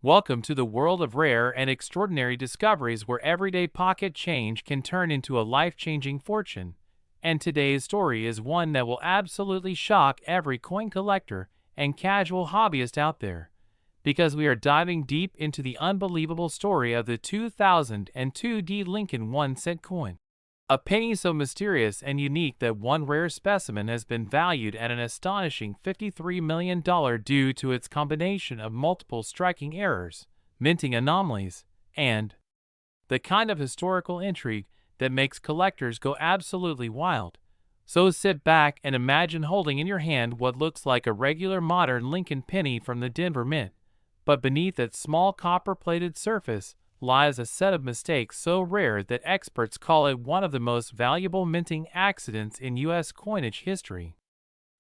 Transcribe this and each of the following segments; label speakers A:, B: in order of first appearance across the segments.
A: Welcome to the world of rare and extraordinary discoveries where everyday pocket change can turn into a life-changing fortune. And today's story is one that will absolutely shock every coin collector and casual hobbyist out there, because we are diving deep into the unbelievable story of the 2002 D Lincoln 1-cent coin. A penny so mysterious and unique that one rare specimen has been valued at an astonishing $53 million due to its combination of multiple striking errors, minting anomalies, and the kind of historical intrigue that makes collectors go absolutely wild. So sit back and imagine holding in your hand what looks like a regular modern Lincoln penny from the Denver Mint, but beneath its small copper-plated surface lies a set of mistakes so rare that experts call it one of the most valuable minting accidents in U.S. coinage history.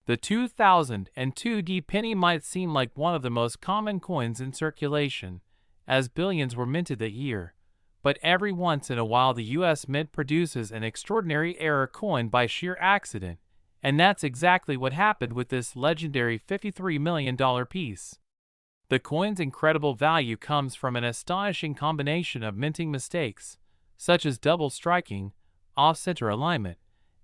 A: The 2002 D penny might seem like one of the most common coins in circulation, as billions were minted that year, but every once in a while the U.S. Mint produces an extraordinary error coin by sheer accident, and that's exactly what happened with this legendary $53 million piece. The coin's incredible value comes from an astonishing combination of minting mistakes, such as double striking, off-center alignment,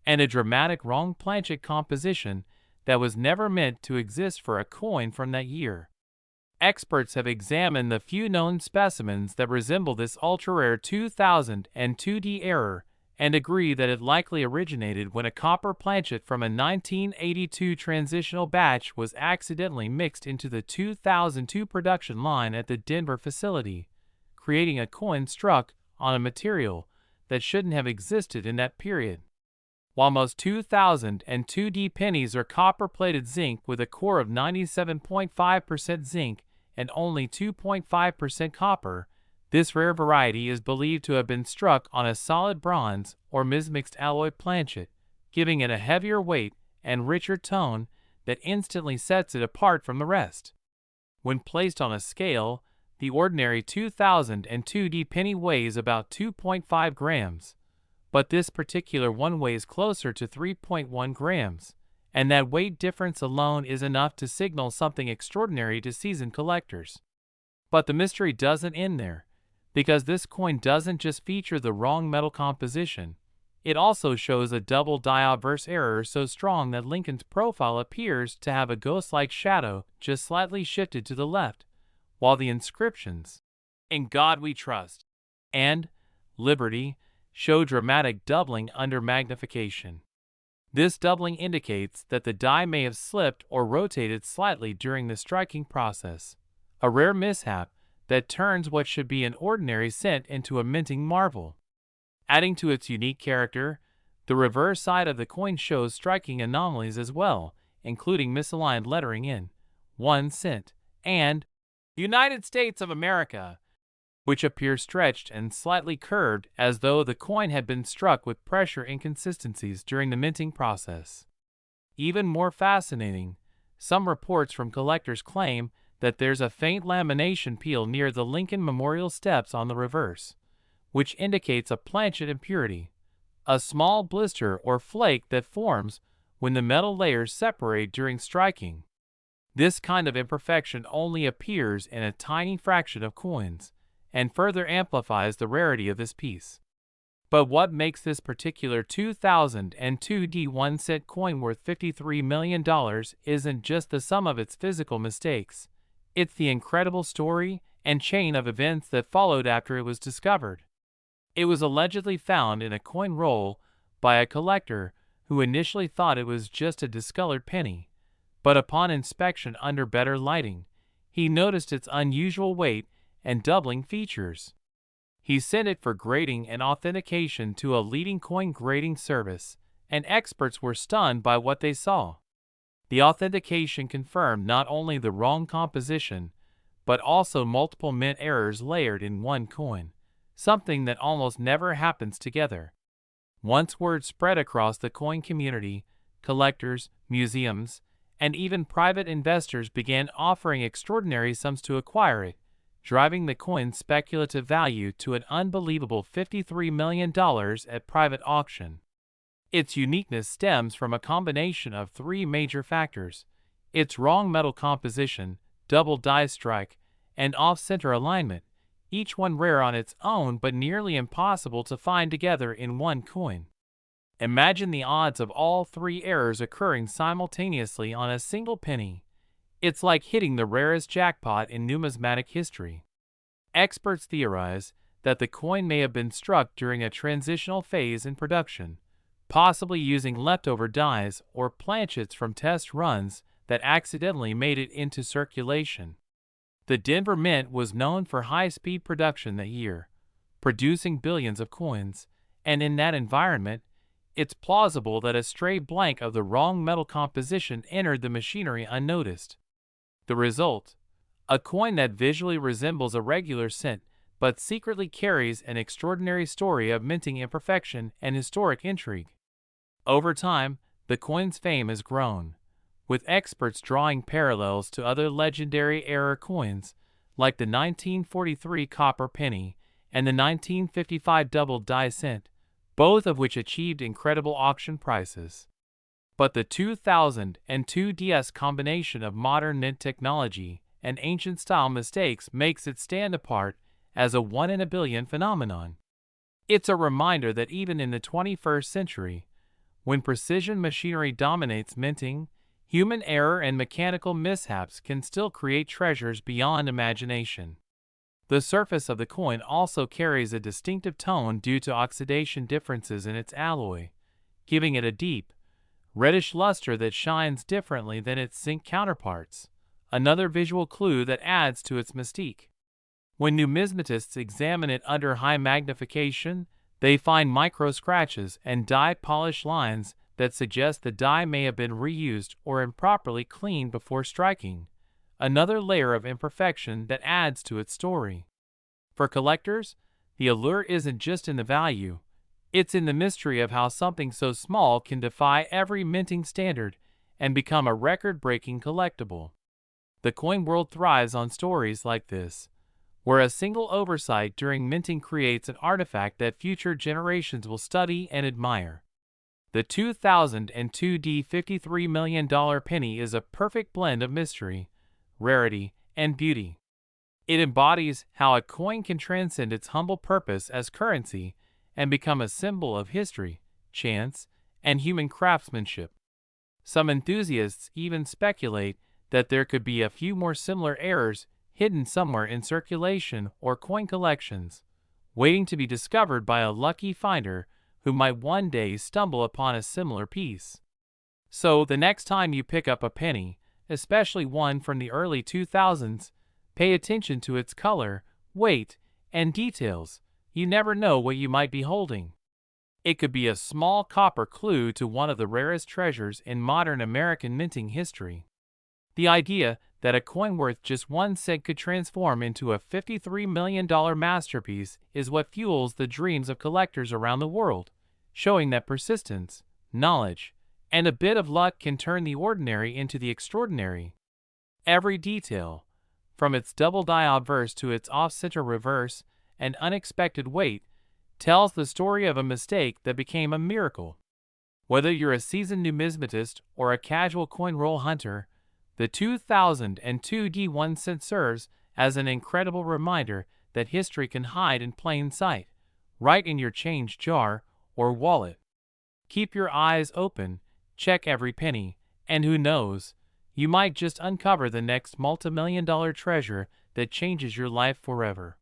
A: and a dramatic wrong planchet composition that was never meant to exist for a coin from that year. Experts have examined the few known specimens that resemble this ultra-rare 2002 D error and agree that it likely originated when a copper planchet from a 1982 transitional batch was accidentally mixed into the 2002 production line at the Denver facility, creating a coin struck on a material that shouldn't have existed in that period. While most 2002 D pennies are copper-plated zinc with a core of 97.5% zinc and only 2.5% copper, this rare variety is believed to have been struck on a solid bronze or mismixed alloy planchet, giving it a heavier weight and richer tone that instantly sets it apart from the rest. When placed on a scale, the ordinary 2002 D penny weighs about 2.5 grams, but this particular one weighs closer to 3.1 grams, and that weight difference alone is enough to signal something extraordinary to seasoned collectors. But the mystery doesn't end there, because this coin doesn't just feature the wrong metal composition, it also shows a double die obverse error so strong that Lincoln's profile appears to have a ghost-like shadow just slightly shifted to the left, while the inscriptions, "In God We Trust," and "Liberty," show dramatic doubling under magnification. This doubling indicates that the die may have slipped or rotated slightly during the striking process, a rare mishap that turns what should be an ordinary cent into a minting marvel. Adding to its unique character, the reverse side of the coin shows striking anomalies as well, including misaligned lettering in 1 cent and United States of America, which appear stretched and slightly curved as though the coin had been struck with pressure inconsistencies during the minting process. Even more fascinating, some reports from collectors claim that there's a faint lamination peel near the Lincoln Memorial steps on the reverse, which indicates a planchet impurity, a small blister or flake that forms when the metal layers separate during striking. This kind of imperfection only appears in a tiny fraction of coins, and further amplifies the rarity of this piece. But what makes this particular 2002 D 1-cent coin worth $53 million isn't just the sum of its physical mistakes. It's the incredible story and chain of events that followed after it was discovered. It was allegedly found in a coin roll by a collector who initially thought it was just a discolored penny, but upon inspection under better lighting, he noticed its unusual weight and doubling features. He sent it for grading and authentication to a leading coin grading service, and experts were stunned by what they saw. The authentication confirmed not only the wrong composition, but also multiple mint errors layered in one coin, something that almost never happens together. Once word spread across the coin community, collectors, museums, and even private investors began offering extraordinary sums to acquire it, driving the coin's speculative value to an unbelievable $53 million at private auction. Its uniqueness stems from a combination of three major factors: its wrong metal composition, double die strike, and off-center alignment, each one rare on its own but nearly impossible to find together in one coin. Imagine the odds of all three errors occurring simultaneously on a single penny. It's like hitting the rarest jackpot in numismatic history. Experts theorize that the coin may have been struck during a transitional phase in production, possibly using leftover dies or planchets from test runs that accidentally made it into circulation. The Denver Mint was known for high-speed production that year, producing billions of coins, and in that environment, it's plausible that a stray blank of the wrong metal composition entered the machinery unnoticed. The result? A coin that visually resembles a regular cent but secretly carries an extraordinary story of minting imperfection and historic intrigue. Over time, the coin's fame has grown, with experts drawing parallels to other legendary error coins like the 1943 copper penny and the 1955 double die cent, both of which achieved incredible auction prices. But the 2002 DS combination of modern mint technology and ancient-style mistakes makes it stand apart as a one-in-a-billion phenomenon. It's a reminder that even in the 21st century, when precision machinery dominates minting, human error and mechanical mishaps can still create treasures beyond imagination. The surface of the coin also carries a distinctive tone due to oxidation differences in its alloy, giving it a deep, reddish luster that shines differently than its zinc counterparts, another visual clue that adds to its mystique. When numismatists examine it under high magnification, they find micro scratches and die-polished lines that suggest the die may have been reused or improperly cleaned before striking, another layer of imperfection that adds to its story. For collectors, the allure isn't just in the value, it's in the mystery of how something so small can defy every minting standard and become a record-breaking collectible. The coin world thrives on stories like this, where a single oversight during minting creates an artifact that future generations will study and admire. The 2002 $53 million penny is a perfect blend of mystery, rarity, and beauty. It embodies how a coin can transcend its humble purpose as currency and become a symbol of history, chance, and human craftsmanship. Some enthusiasts even speculate that there could be a few more similar errors hidden somewhere in circulation or coin collections, waiting to be discovered by a lucky finder who might one day stumble upon a similar piece. So the next time you pick up a penny, especially one from the early 2000s, pay attention to its color, weight, and details. You never know what you might be holding. It could be a small copper clue to one of the rarest treasures in modern American minting history. The idea that a coin worth just 1 cent could transform into a $53 million masterpiece is what fuels the dreams of collectors around the world, showing that persistence, knowledge, and a bit of luck can turn the ordinary into the extraordinary. Every detail, from its double die obverse to its off-center reverse and unexpected weight, tells the story of a mistake that became a miracle. Whether you're a seasoned numismatist or a casual coin roll hunter, the 2002 D1 cent serves as an incredible reminder that history can hide in plain sight, right in your change jar or wallet. Keep your eyes open, check every penny, and who knows, you might just uncover the next multi-million-dollar treasure that changes your life forever.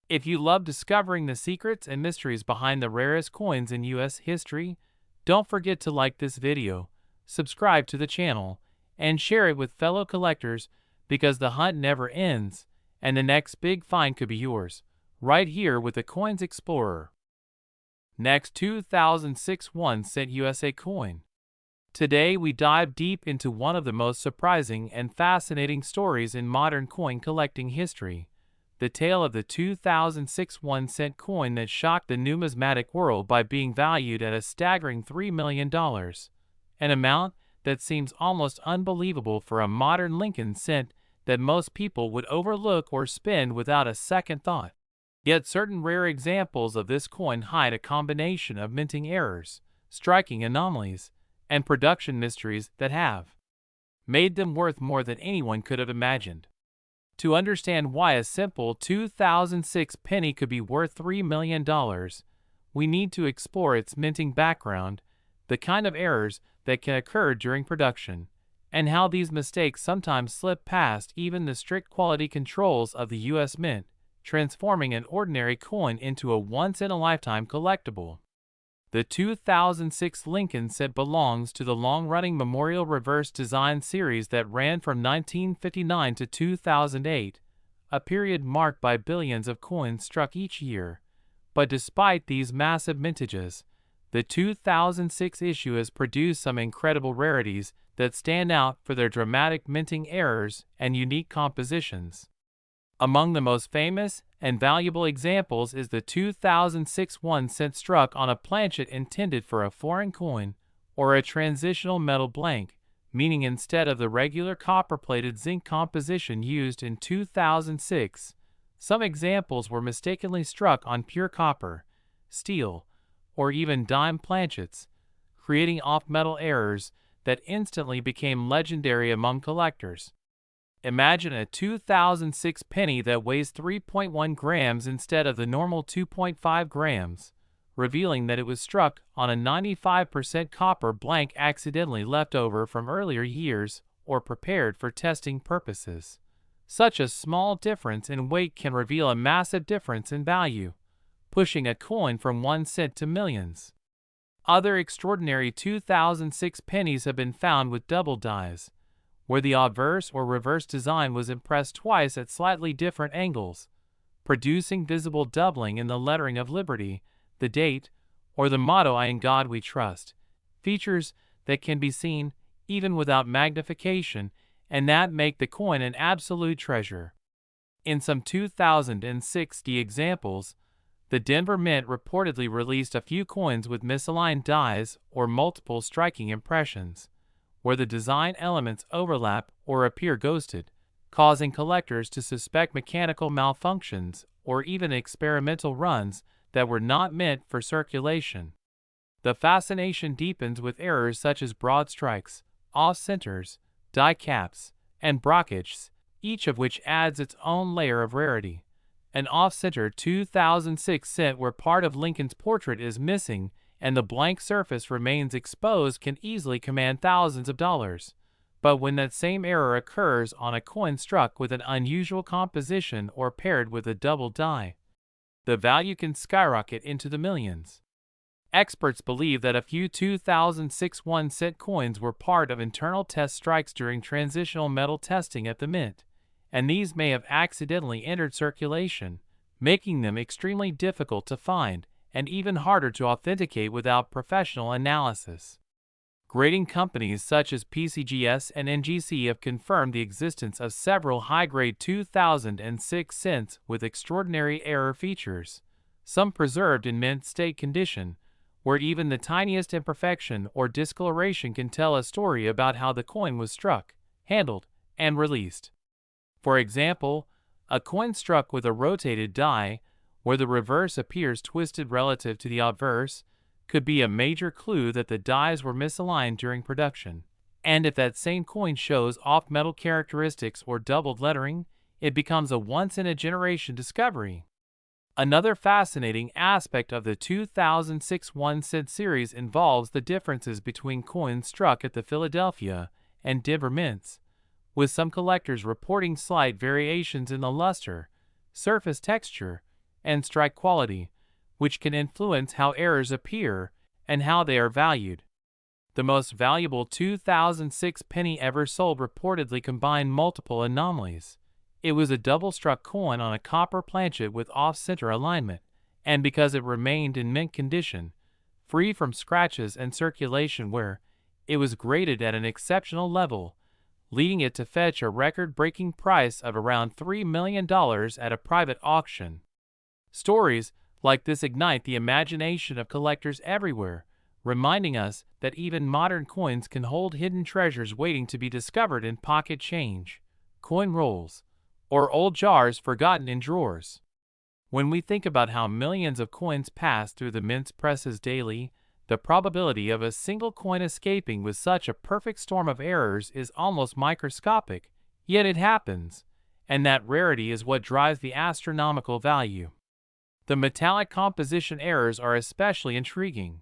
A: If you love discovering the secrets and mysteries behind the rarest coins in U.S. history, don't forget to like this video, subscribe to the channel, and share it with fellow collectors because the hunt never ends and the next big find could be yours, right here with the Coins Explorer. Next, 2006 1 cent USA coin. Today we dive deep into one of the most surprising and fascinating stories in modern coin collecting history, the tale of the 2006 1 cent coin that shocked the numismatic world by being valued at a staggering $3 million, an amount that seems almost unbelievable for a modern Lincoln cent that most people would overlook or spend without a second thought. Yet certain rare examples of this coin hide a combination of minting errors, striking anomalies, and production mysteries that have made them worth more than anyone could have imagined. To understand why a simple 2006 penny could be worth $3 million, we need to explore its minting background, the kind of errors that can occur during production, and how these mistakes sometimes slip past even the strict quality controls of the U.S. Mint, transforming an ordinary coin into a once-in-a-lifetime collectible. The 2006 Lincoln cent belongs to the long-running Memorial Reverse Design series that ran from 1959 to 2008, a period marked by billions of coins struck each year. But despite these massive mintages, the 2006 issue has produced some incredible rarities that stand out for their dramatic minting errors and unique compositions. Among the most famous and valuable examples is the 2006 1-cent struck on a planchet intended for a foreign coin, or a transitional metal blank, meaning instead of the regular copper-plated zinc composition used in 2006, some examples were mistakenly struck on pure copper, steel, or even dime planchets, creating off-metal errors that instantly became legendary among collectors. Imagine a 2006 penny that weighs 3.1 grams instead of the normal 2.5 grams, revealing that it was struck on a 95% copper blank accidentally left over from earlier years or prepared for testing purposes. Such a small difference in weight can reveal a massive difference in value, pushing a coin from 1 cent to millions. Other extraordinary 2006 pennies have been found with double dies, where the obverse or reverse design was impressed twice at slightly different angles, producing visible doubling in the lettering of liberty, the date, or the motto "I in God we trust," features that can be seen even without magnification and that make the coin an absolute treasure. In some 2060 examples, the Denver Mint reportedly released a few coins with misaligned dies or multiple striking impressions, where the design elements overlap or appear ghosted, causing collectors to suspect mechanical malfunctions or even experimental runs that were not meant for circulation. The fascination deepens with errors such as broad strikes, off-centers, die caps, and brockages, each of which adds its own layer of rarity. An off-center 2006 cent where part of Lincoln's portrait is missing and the blank surface remains exposed can easily command thousands of dollars. But when that same error occurs on a coin struck with an unusual composition or paired with a double die, the value can skyrocket into the millions. Experts believe that a few 2006 1-cent coins were part of internal test strikes during transitional metal testing at the Mint, and these may have accidentally entered circulation, making them extremely difficult to find and even harder to authenticate without professional analysis. Grading companies such as PCGS and NGC have confirmed the existence of several high-grade 2006 cents with extraordinary error features, some preserved in mint state condition, where even the tiniest imperfection or discoloration can tell a story about how the coin was struck, handled, and released. For example, a coin struck with a rotated die, where the reverse appears twisted relative to the obverse, could be a major clue that the dies were misaligned during production. And if that same coin shows off-metal characteristics or doubled lettering, it becomes a once-in-a-generation discovery. Another fascinating aspect of the 2006 1-cent series involves the differences between coins struck at the Philadelphia and Denver Mints, with some collectors reporting slight variations in the luster, surface texture, and strike quality, which can influence how errors appear and how they are valued. The most valuable 2006 penny ever sold reportedly combined multiple anomalies. It was a double-struck coin on a copper planchet with off-center alignment, and because it remained in mint condition, free from scratches and circulation wear, it was graded at an exceptional level, leading it to fetch a record-breaking price of around $3 million at a private auction. Stories like this ignite the imagination of collectors everywhere, reminding us that even modern coins can hold hidden treasures waiting to be discovered in pocket change, coin rolls, or old jars forgotten in drawers. When we think about how millions of coins pass through the Mint's presses daily, the probability of a single coin escaping with such a perfect storm of errors is almost microscopic, yet it happens, and that rarity is what drives the astronomical value. The metallic composition errors are especially intriguing.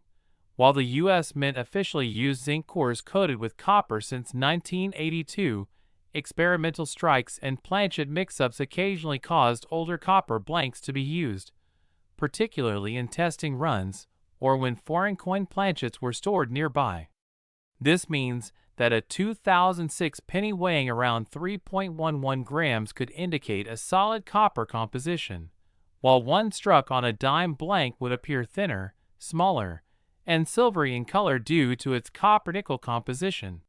A: While the U.S. Mint officially used zinc cores coated with copper since 1982, experimental strikes and planchet mix-ups occasionally caused older copper blanks to be used, particularly in testing runs or when foreign coin planchets were stored nearby. This means that a 2006 penny weighing around 3.11 grams could indicate a solid copper composition, while one struck on a dime blank would appear thinner, smaller, and silvery in color due to its copper-nickel composition.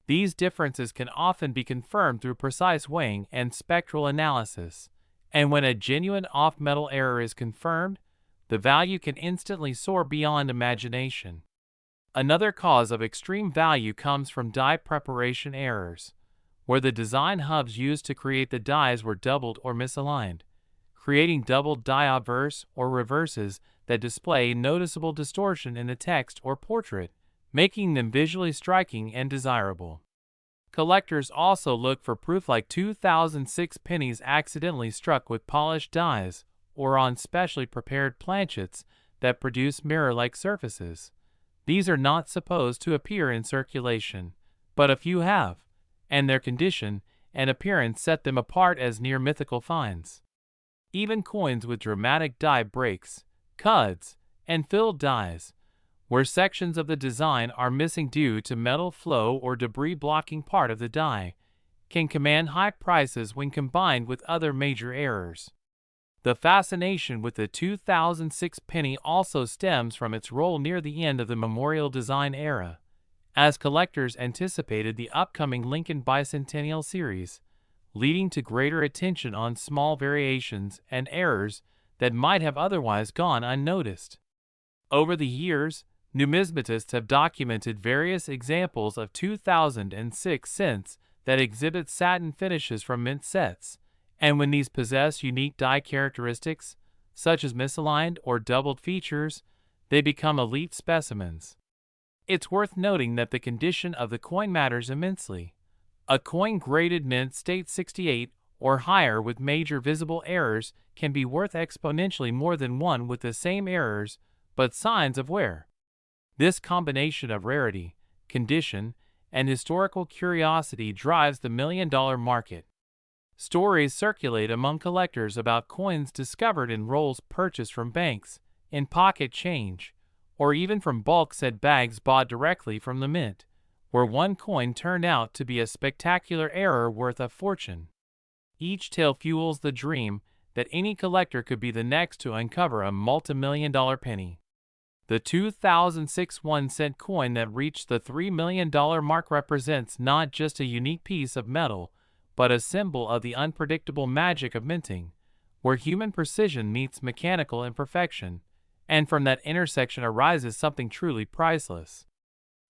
A: These differences can often be confirmed through precise weighing and spectral analysis, and when a genuine off-metal error is confirmed, the value can instantly soar beyond imagination. Another cause of extreme value comes from die preparation errors, where the design hubs used to create the dies were doubled or misaligned, creating doubled die obverse or reverses that display noticeable distortion in the text or portrait, making them visually striking and desirable. Collectors also look for proof like 2006 pennies accidentally struck with polished dies or on specially prepared planchets that produce mirror-like surfaces. These are not supposed to appear in circulation, but a few have, and their condition and appearance set them apart as near mythical finds. Even coins with dramatic die breaks, cuds, and filled dies, where sections of the design are missing due to metal flow or debris blocking part of the die, can command high prices when combined with other major errors. The fascination with the 2006 penny also stems from its role near the end of the memorial design era, as collectors anticipated the upcoming Lincoln Bicentennial series, leading to greater attention on small variations and errors that might have otherwise gone unnoticed. Over the years, numismatists have documented various examples of 2006 cents that exhibit satin finishes from mint sets, and when these possess unique die characteristics, such as misaligned or doubled features, they become elite specimens. It's worth noting that the condition of the coin matters immensely. A coin graded mint state 68 or higher with major visible errors can be worth exponentially more than one with the same errors but signs of wear. This combination of rarity, condition, and historical curiosity drives the million-dollar market. Stories circulate among collectors about coins discovered in rolls purchased from banks, in pocket change, or even from bulk set bags bought directly from the mint, where one coin turned out to be a spectacular error worth a fortune. Each tale fuels the dream that any collector could be the next to uncover a multi-million-dollar penny. The 2006 1-cent coin that reached the $3 million mark represents not just a unique piece of metal, but a symbol of the unpredictable magic of minting, where human precision meets mechanical imperfection, and from that intersection arises something truly priceless.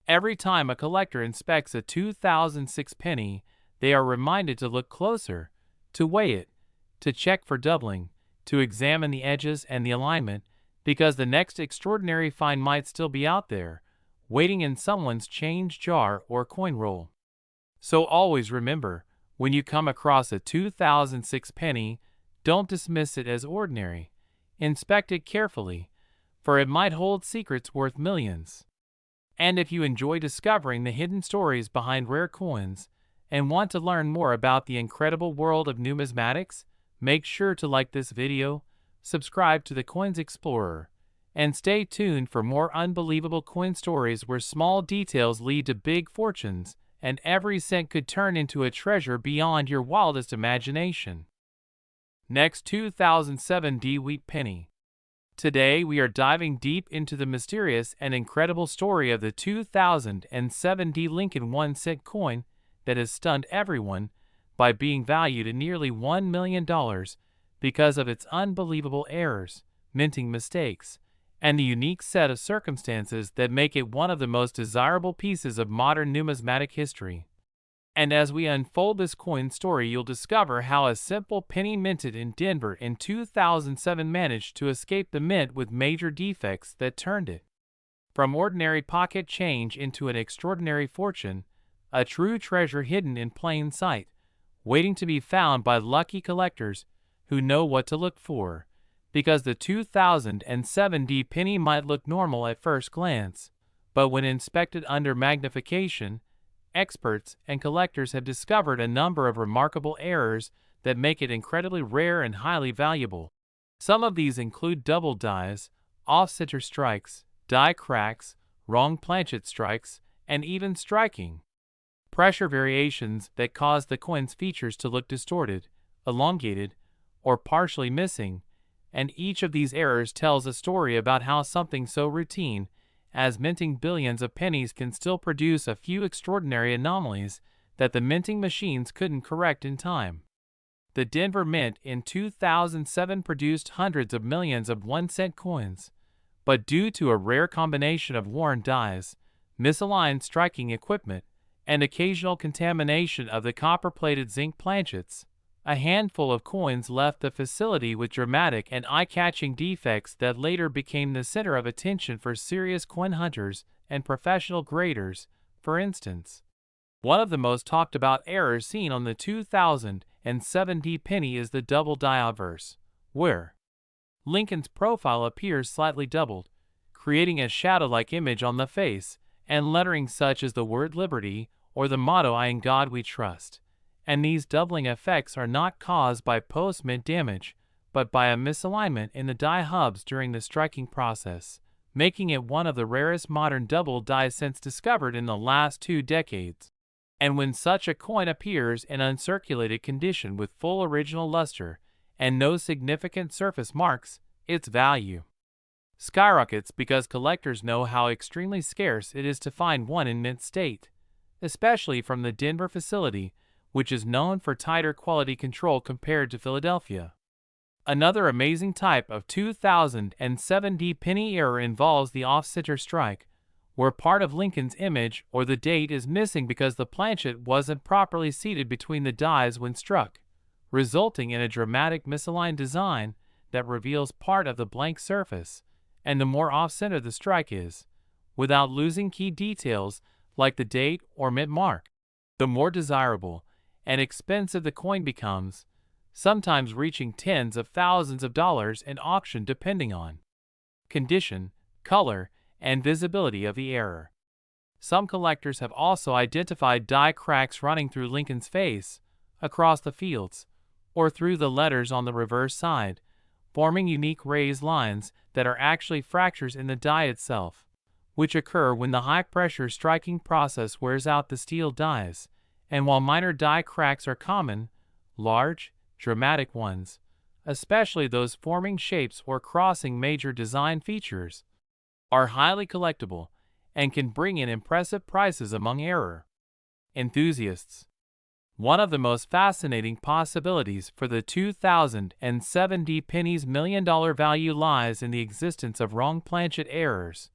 A: Every time a collector inspects a 2006 penny, they are reminded to look closer, to weigh it, to check for doubling, to examine the edges and the alignment, because the next extraordinary find might still be out there, waiting in someone's change jar or coin roll. So always remember, when you come across a 2006 penny, don't dismiss it as ordinary. Inspect it carefully, for it might hold secrets worth millions. And if you enjoy discovering the hidden stories behind rare coins and want to learn more about the incredible world of numismatics, make sure to like this video, subscribe to the Coins Explorer, and stay tuned for more unbelievable coin stories where small details lead to big fortunes and every cent could turn into a treasure beyond your wildest imagination. Next, 2007 D-Wheat Penny. Today we are diving deep into the mysterious and incredible story of the 2007 D Lincoln 1-cent coin that has stunned everyone by being valued at nearly $1 million because of its unbelievable errors, minting mistakes, and the unique set of circumstances that make it one of the most desirable pieces of modern numismatic history. And as we unfold this coin story, you'll discover how a simple penny minted in Denver in 2007 managed to escape the mint with major defects that turned it from ordinary pocket change into an extraordinary fortune, a true treasure hidden in plain sight, waiting to be found by lucky collectors who know what to look for, because the 2007 penny might look normal at first glance, but when inspected under magnification, experts and collectors have discovered a number of remarkable errors that make it incredibly rare and highly valuable. Some of these include double dies, off-center strikes, die cracks, wrong planchet strikes, and even striking. Pressure variations that cause the coin's features to look distorted, elongated, or partially missing, and each of these errors tells a story about how something so routine as minting billions of pennies can still produce a few extraordinary anomalies that the minting machines couldn't correct in time. The Denver Mint in 2007 produced hundreds of millions of 1-cent coins, but due to a rare combination of worn dies, misaligned striking equipment, and occasional contamination of the copper-plated zinc planchets, a handful of coins left the facility with dramatic and eye-catching defects that later became the center of attention for serious coin hunters and professional graders. For instance, one of the most talked about errors seen on the 2007 penny is the double die obverse, where Lincoln's profile appears slightly doubled, creating a shadow-like image on the face, and lettering such as the word liberty or the motto "I in God we trust." And these doubling effects are not caused by post-mint damage, but by a misalignment in the die hubs during the striking process, making it one of the rarest modern double dies since discovered in the last 2 decades. And when such a coin appears in uncirculated condition with full original luster and no significant surface marks, its value skyrockets because collectors know how extremely scarce it is to find one in mint state, especially from the Denver facility, which is known for tighter quality control compared to Philadelphia. Another amazing type of 2007 penny error involves the off-center strike, where part of Lincoln's image or the date is missing because the planchet wasn't properly seated between the dies when struck, resulting in a dramatic misaligned design that reveals part of the blank surface. And the more off-center the strike is, without losing key details like the date or mint mark, the more desirable and expensive the coin becomes, sometimes reaching tens of thousands of dollars in auction depending on condition, color, and visibility of the error. Some collectors have also identified die cracks running through Lincoln's face, across the fields, or through the letters on the reverse side, forming unique raised lines that are actually fractures in the die itself, which occur when the high-pressure striking process wears out the steel dies. And while minor die cracks are common, large, dramatic ones, especially those forming shapes or crossing major design features, are highly collectible and can bring in impressive prices among error enthusiasts. One of the most fascinating possibilities for the 2007 penny's million-dollar value lies in the existence of wrong planchet errors,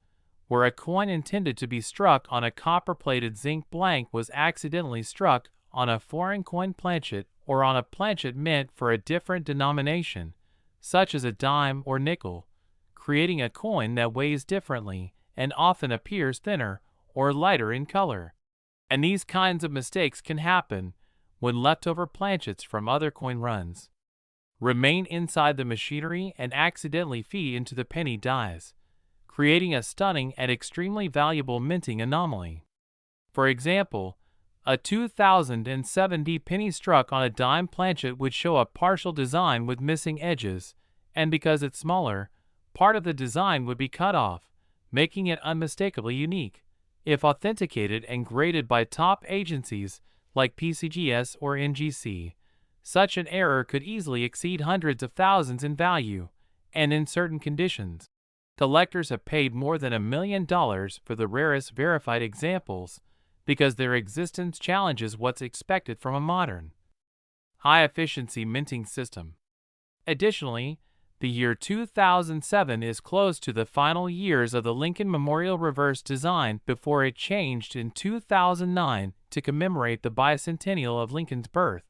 A: where a coin intended to be struck on a copper-plated zinc blank was accidentally struck on a foreign coin planchet or on a planchet meant for a different denomination, such as a dime or nickel, creating a coin that weighs differently and often appears thinner or lighter in color. And these kinds of mistakes can happen when leftover planchets from other coin runs remain inside the machinery and accidentally feed into the penny dies, creating a stunning and extremely valuable minting anomaly. For example, a 2007 penny struck on a dime planchet would show a partial design with missing edges, and because it's smaller, part of the design would be cut off, making it unmistakably unique. If authenticated and graded by top agencies like PCGS or NGC, such an error could easily exceed hundreds of thousands in value, and in certain conditions, collectors have paid more than $1 million for the rarest verified examples because their existence challenges what's expected from a modern, high-efficiency minting system. Additionally, the year 2007 is close to the final years of the Lincoln Memorial reverse design before it changed in 2009 to commemorate the bicentennial of Lincoln's birth,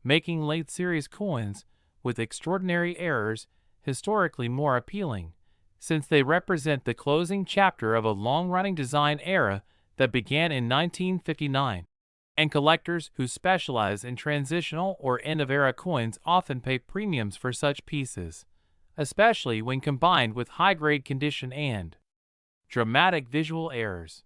A: making late series coins with extraordinary errors historically more appealing, since they represent the closing chapter of a long-running design era that began in 1959. And collectors who specialize in transitional or end-of-era coins often pay premiums for such pieces, especially when combined with high-grade condition and dramatic visual errors.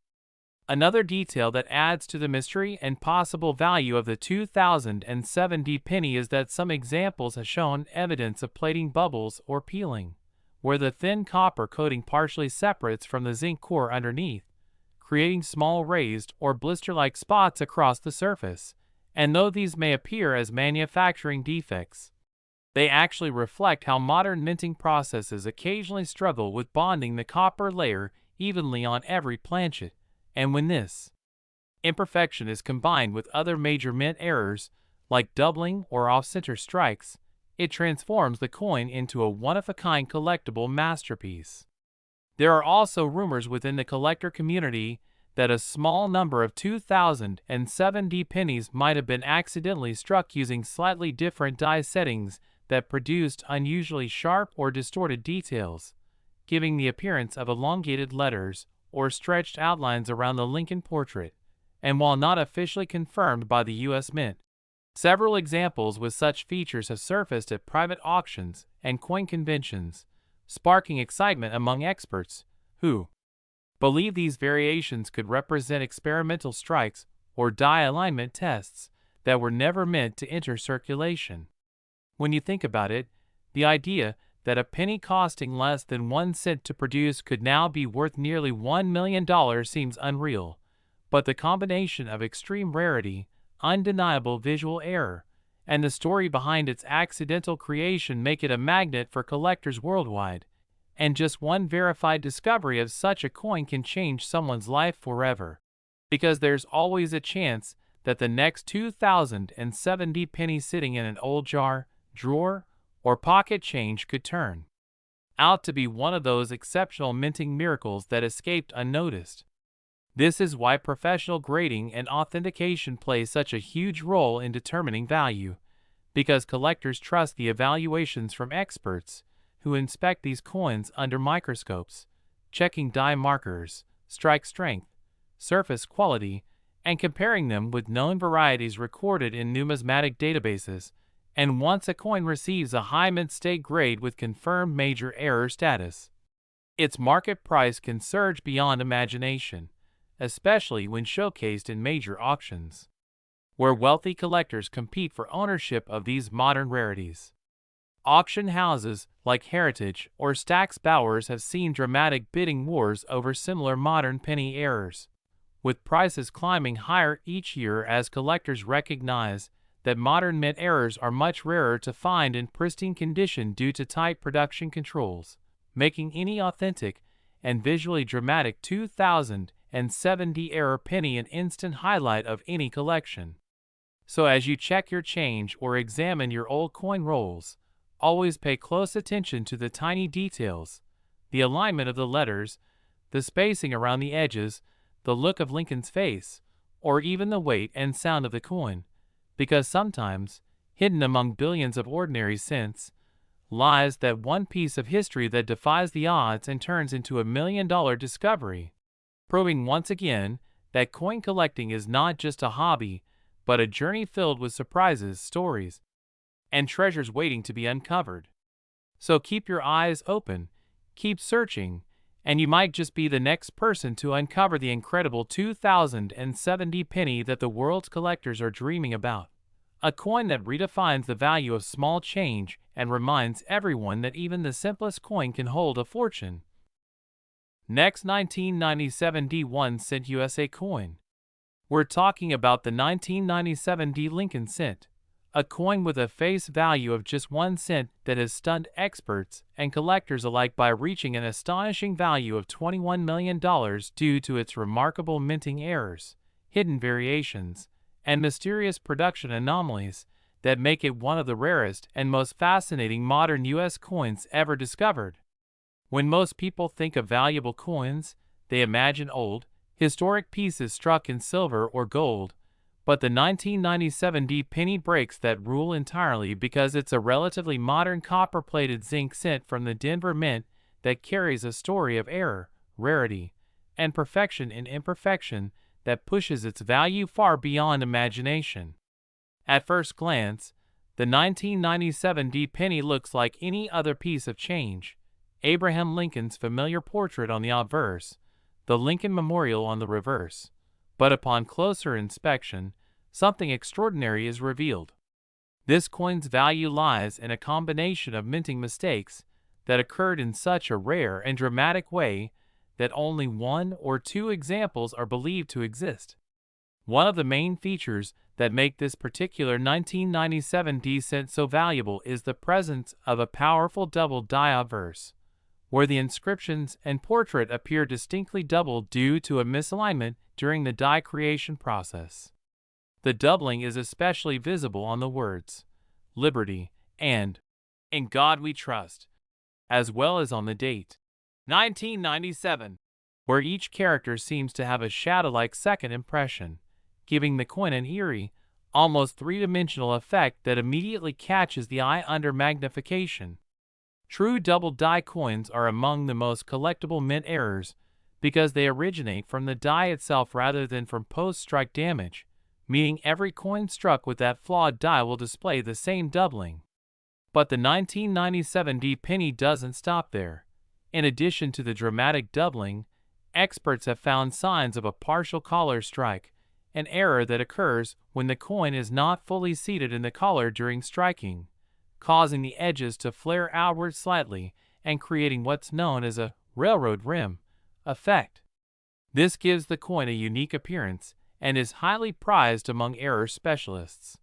A: Another detail that adds to the mystery and possible value of the 2007 D penny is that some examples have shown evidence of plating bubbles or peeling, where the thin copper coating partially separates from the zinc core underneath, creating small raised or blister-like spots across the surface. And though these may appear as manufacturing defects, they actually reflect how modern minting processes occasionally struggle with bonding the copper layer evenly on every planchet. And when this imperfection is combined with other major mint errors, like doubling or off-center strikes, it transforms the coin into a one-of-a-kind collectible masterpiece. There are also rumors within the collector community that a small number of 2007 D pennies might have been accidentally struck using slightly different die settings that produced unusually sharp or distorted details, giving the appearance of elongated letters or stretched outlines around the Lincoln portrait. And while not officially confirmed by the U.S. Mint, several examples with such features have surfaced at private auctions and coin conventions, sparking excitement among experts who believe these variations could represent experimental strikes or die alignment tests that were never meant to enter circulation. When you think about it, the idea that a penny costing less than 1 cent to produce could now be worth nearly $1 million seems unreal, but the combination of extreme rarity, undeniable visual error, and the story behind its accidental creation make it a magnet for collectors worldwide, and just one verified discovery of such a coin can change someone's life forever. Because there's always a chance that the next 2007 D penny sitting in an old jar, drawer, or pocket change could turn out to be one of those exceptional minting miracles that escaped unnoticed. This is why professional grading and authentication play such a huge role in determining value, because collectors trust the evaluations from experts who inspect these coins under microscopes, checking die markers, strike strength, surface quality, and comparing them with known varieties recorded in numismatic databases. And once a coin receives a high mint state grade with confirmed major error status, its market price can surge beyond imagination, especially when showcased in major auctions, where wealthy collectors compete for ownership of these modern rarities. Auction houses like Heritage or Stack's Bowers have seen dramatic bidding wars over similar modern penny errors, with prices climbing higher each year as collectors recognize that modern mint errors are much rarer to find in pristine condition due to tight production controls, making any authentic and visually dramatic 2007 D error penny an instant highlight of any collection. So as you check your change or examine your old coin rolls, always pay close attention to the tiny details, the alignment of the letters, the spacing around the edges, the look of Lincoln's face, or even the weight and sound of the coin. Because sometimes, hidden among billions of ordinary cents, lies that one piece of history that defies the odds and turns into $1 million discovery, proving once again that coin collecting is not just a hobby, but a journey filled with surprises, stories, and treasures waiting to be uncovered. So keep your eyes open, keep searching, and you might just be the next person to uncover the incredible 2007 D penny that the world's collectors are dreaming about. A coin that redefines the value of small change and reminds everyone that even the simplest coin can hold a fortune. Next, 1997 D 1 cent USA coin. We're talking about the 1997 D Lincoln cent, a coin with a face value of just 1 cent that has stunned experts and collectors alike by reaching an astonishing value of $21 million due to its remarkable minting errors, hidden variations, and mysterious production anomalies that make it one of the rarest and most fascinating modern U.S. coins ever discovered. When most people think of valuable coins, they imagine old, historic pieces struck in silver or gold, but the 1997 D penny breaks that rule entirely because it's a relatively modern copper-plated zinc cent from the Denver Mint that carries a story of error, rarity, and perfection in imperfection that pushes its value far beyond imagination. At first glance, the 1997 D penny looks like any other piece of change. Abraham Lincoln's familiar portrait on the obverse, the Lincoln Memorial on the reverse. But upon closer inspection, something extraordinary is revealed. This coin's value lies in a combination of minting mistakes that occurred in such a rare and dramatic way that only one or two examples are believed to exist. One of the main features that make this particular 1997 D cent so valuable is the presence of a powerful double die obverse, where the inscriptions and portrait appear distinctly doubled due to a misalignment during the die creation process. The doubling is especially visible on the words, Liberty, and In God We Trust, as well as on the date, 1997, where each character seems to have a shadow-like second impression, giving the coin an eerie, almost three-dimensional effect that immediately catches the eye under magnification. True double die coins are among the most collectible mint errors because they originate from the die itself rather than from post-strike damage, meaning every coin struck with that flawed die will display the same doubling. But the 1997 D penny doesn't stop there. In addition to the dramatic doubling, experts have found signs of a partial collar strike, an error that occurs when the coin is not fully seated in the collar during striking, causing the edges to flare outward slightly and creating what's known as a railroad rim effect. This gives the coin a unique appearance and is highly prized among error specialists.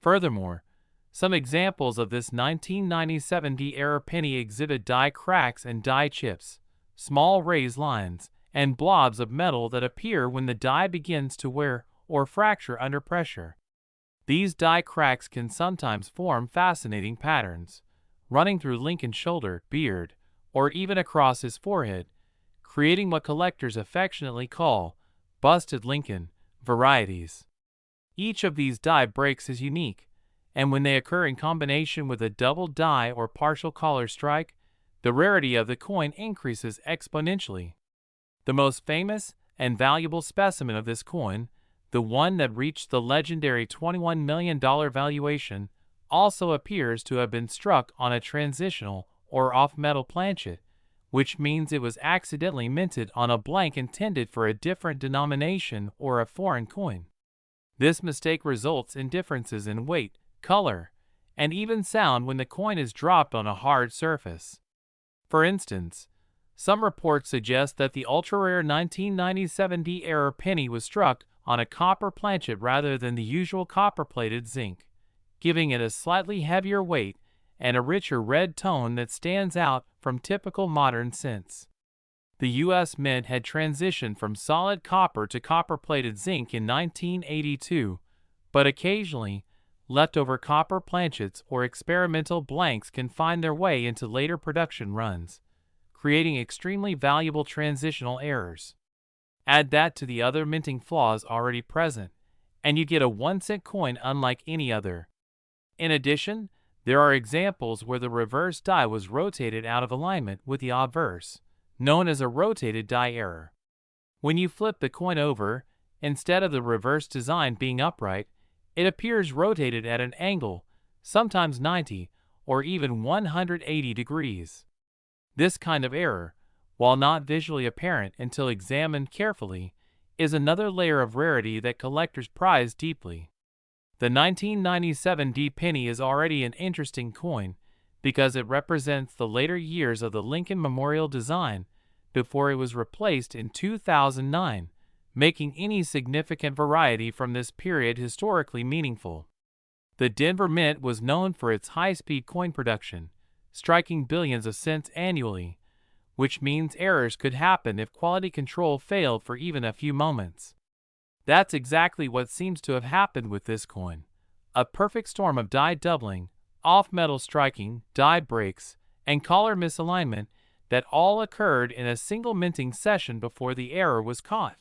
A: Furthermore, some examples of this 1997 D error penny exhibit die cracks and die chips, small raised lines, and blobs of metal that appear when the die begins to wear or fracture under pressure. These die cracks can sometimes form fascinating patterns, running through Lincoln's shoulder, beard, or even across his forehead, creating what collectors affectionately call busted Lincoln varieties. Each of these die breaks is unique, and when they occur in combination with a double die or partial collar strike, the rarity of the coin increases exponentially. The most famous and valuable specimen of this coin, the one that reached the legendary $21 million valuation, also appears to have been struck on a transitional or off-metal planchet, which means it was accidentally minted on a blank intended for a different denomination or a foreign coin. This mistake results in differences in weight, color, and even sound when the coin is dropped on a hard surface. For instance, some reports suggest that the ultra-rare 1997 D error penny was struck on a copper planchet rather than the usual copper-plated zinc, giving it a slightly heavier weight and a richer red tone that stands out from typical modern cents. The U.S. Mint had transitioned from solid copper to copper-plated zinc in 1982, but occasionally, leftover copper planchets or experimental blanks can find their way into later production runs, creating extremely valuable transitional errors. Add that to the other minting flaws already present, and you get a 1-cent coin unlike any other. In addition, there are examples where the reverse die was rotated out of alignment with the obverse, known as a rotated die error. When you flip the coin over, instead of the reverse design being upright, it appears rotated at an angle, sometimes 90 or even 180 degrees. This kind of error, while not visually apparent until examined carefully, is another layer of rarity that collectors prize deeply. The 1997 D penny is already an interesting coin because it represents the later years of the Lincoln Memorial design before it was replaced in 2009, making any significant variety from this period historically meaningful. The Denver Mint was known for its high-speed coin production, striking billions of cents annually, which means errors could happen if quality control failed for even a few moments. That's exactly what seems to have happened with this coin. A perfect storm of die doubling, off-metal striking, die breaks, and collar misalignment that all occurred in a single minting session before the error was caught.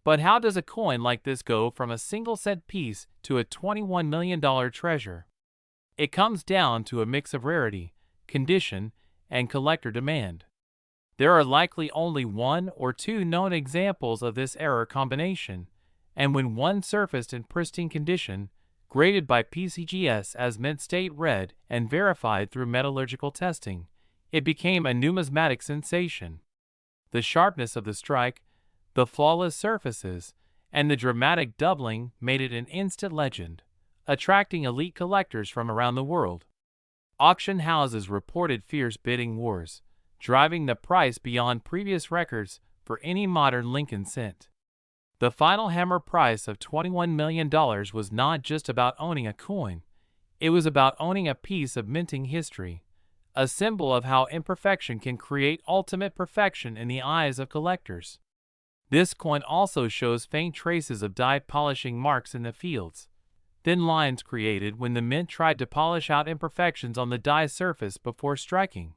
A: But how does a coin like this go from a single-cent piece to a $21 million treasure? It comes down to a mix of rarity, condition, and collector demand. There are likely only one or two known examples of this error combination, and when one surfaced in pristine condition, graded by PCGS as mint state red and verified through metallurgical testing, it became a numismatic sensation. The sharpness of the strike, the flawless surfaces, and the dramatic doubling made it an instant legend, attracting elite collectors from around the world. Auction houses reported fierce bidding wars, driving the price beyond previous records for any modern Lincoln cent. The final hammer price of $21 million was not just about owning a coin, it was about owning a piece of minting history, a symbol of how imperfection can create ultimate perfection in the eyes of collectors. This coin also shows faint traces of die polishing marks in the fields, thin lines created when the mint tried to polish out imperfections on the die surface before striking.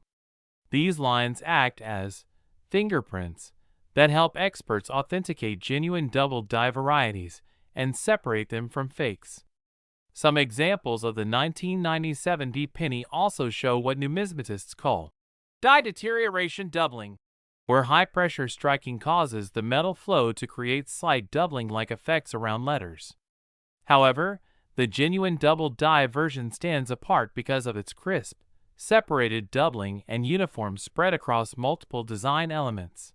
A: These lines act as fingerprints that help experts authenticate genuine double die varieties and separate them from fakes. Some examples of the 1997 D penny also show what numismatists call die deterioration doubling, where high-pressure striking causes the metal flow to create slight doubling-like effects around letters. However, the genuine double die version stands apart because of its crisp, separated doubling and uniform spread across multiple design elements.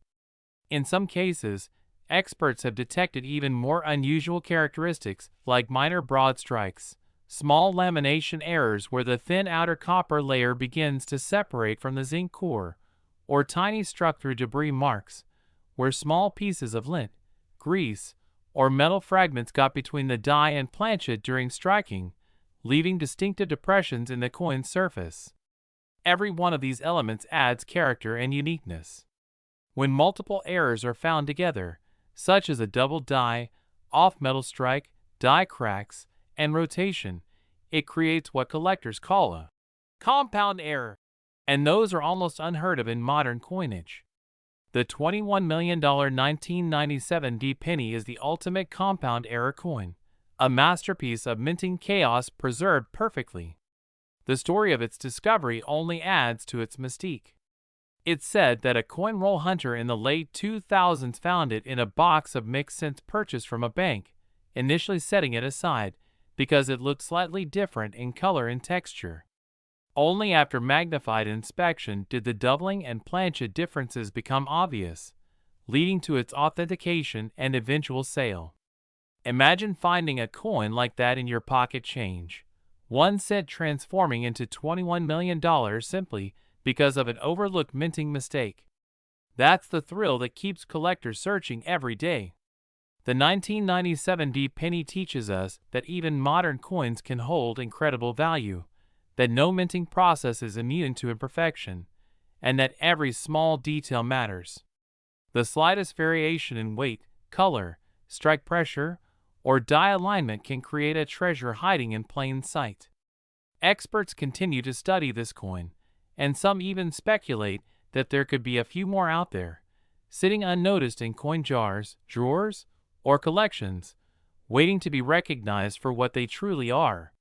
A: In some cases, experts have detected even more unusual characteristics like minor broad strikes, small lamination errors where the thin outer copper layer begins to separate from the zinc core, or tiny struck-through debris marks, where small pieces of lint, grease, or metal fragments got between the die and planchet during striking, leaving distinctive depressions in the coin's surface. Every one of these elements adds character and uniqueness. When multiple errors are found together, such as a double die, off-metal strike, die cracks, and rotation, it creates what collectors call a compound error, and those are almost unheard of in modern coinage. The $21 million 1997 D penny is the ultimate compound error coin, a masterpiece of minting chaos preserved perfectly. The story of its discovery only adds to its mystique. It's said that a coin roll hunter in the late 2000s found it in a box of mixed cents purchased from a bank, initially setting it aside because it looked slightly different in color and texture. Only after magnified inspection did the doubling and planchet differences become obvious, leading to its authentication and eventual sale. Imagine finding a coin like that in your pocket change, 1 cent transforming into $21 million simply because of an overlooked minting mistake. That's the thrill that keeps collectors searching every day. The 1997 D penny teaches us that even modern coins can hold incredible value, that no minting process is immune to imperfection, and that every small detail matters. The slightest variation in weight, color, strike pressure, or die alignment can create a treasure hiding in plain sight. Experts continue to study this coin, and some even speculate that there could be a few more out there, sitting unnoticed in coin jars, drawers, or collections, waiting to be recognized for what they truly are.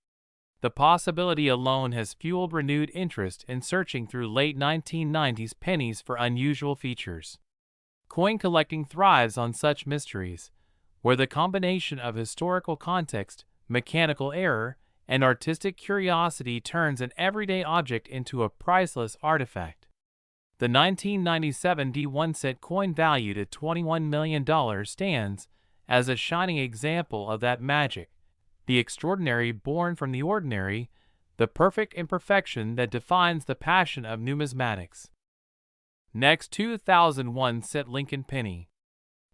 A: The possibility alone has fueled renewed interest in searching through late 1990s pennies for unusual features. Coin collecting thrives on such mysteries, where the combination of historical context, mechanical error, and artistic curiosity turns an everyday object into a priceless artifact. The 1997 D1 cent coin valued at $21 million stands as a shining example of that magic, the extraordinary born from the ordinary, the perfect imperfection that defines the passion of numismatics. Next, 2001 cent Lincoln penny.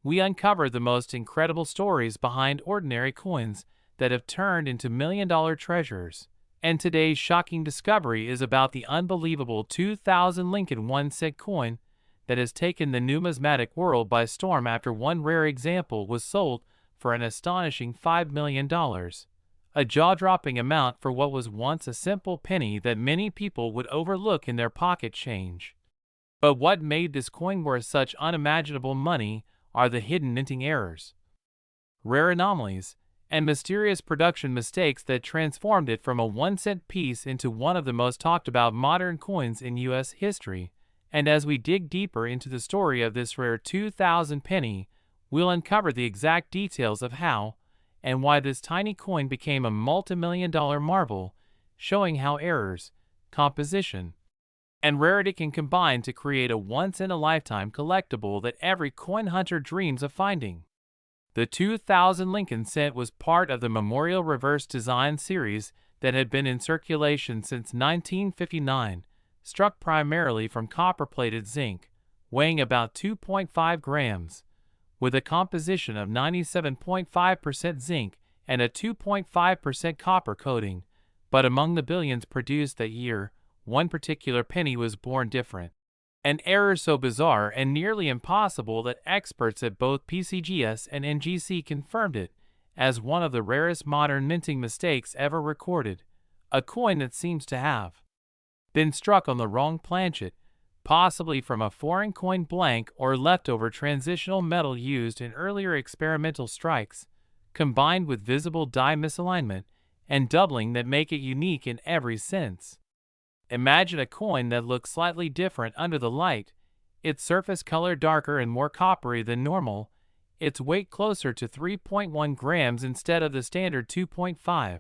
A: We uncover the most incredible stories behind ordinary coins that have turned into million-dollar treasures, and today's shocking discovery is about the unbelievable 2000 Lincoln 1 cent coin that has taken the numismatic world by storm after one rare example was sold for an astonishing $5 million, a jaw-dropping amount for what was once a simple penny that many people would overlook in their pocket change. But what made this coin worth such unimaginable money are the hidden minting errors, rare anomalies, and mysterious production mistakes that transformed it from a 1 cent piece into one of the most talked about modern coins in U.S. history, And as we dig deeper into the story of this rare 2000 penny, we'll uncover the exact details of how and why this tiny coin became a multi-million-dollar marvel, showing how errors, composition, and rarity can combine to create a once-in-a-lifetime collectible that every coin hunter dreams of finding. The 2000 Lincoln cent was part of the Memorial Reverse Design series that had been in circulation since 1959, struck primarily from copper-plated zinc, weighing about 2.5 grams, with a composition of 97.5% zinc and a 2.5% copper coating. But among the billions produced that year, one particular penny was born different. An error so bizarre and nearly impossible that experts at both PCGS and NGC confirmed it as one of the rarest modern minting mistakes ever recorded, a coin that seems to have been struck on the wrong planchet, possibly from a foreign coin blank or leftover transitional metal used in earlier experimental strikes, combined with visible die misalignment and doubling that make it unique in every sense. Imagine a coin that looks slightly different under the light, its surface color darker and more coppery than normal, its weight closer to 3.1 grams instead of the standard 2.5,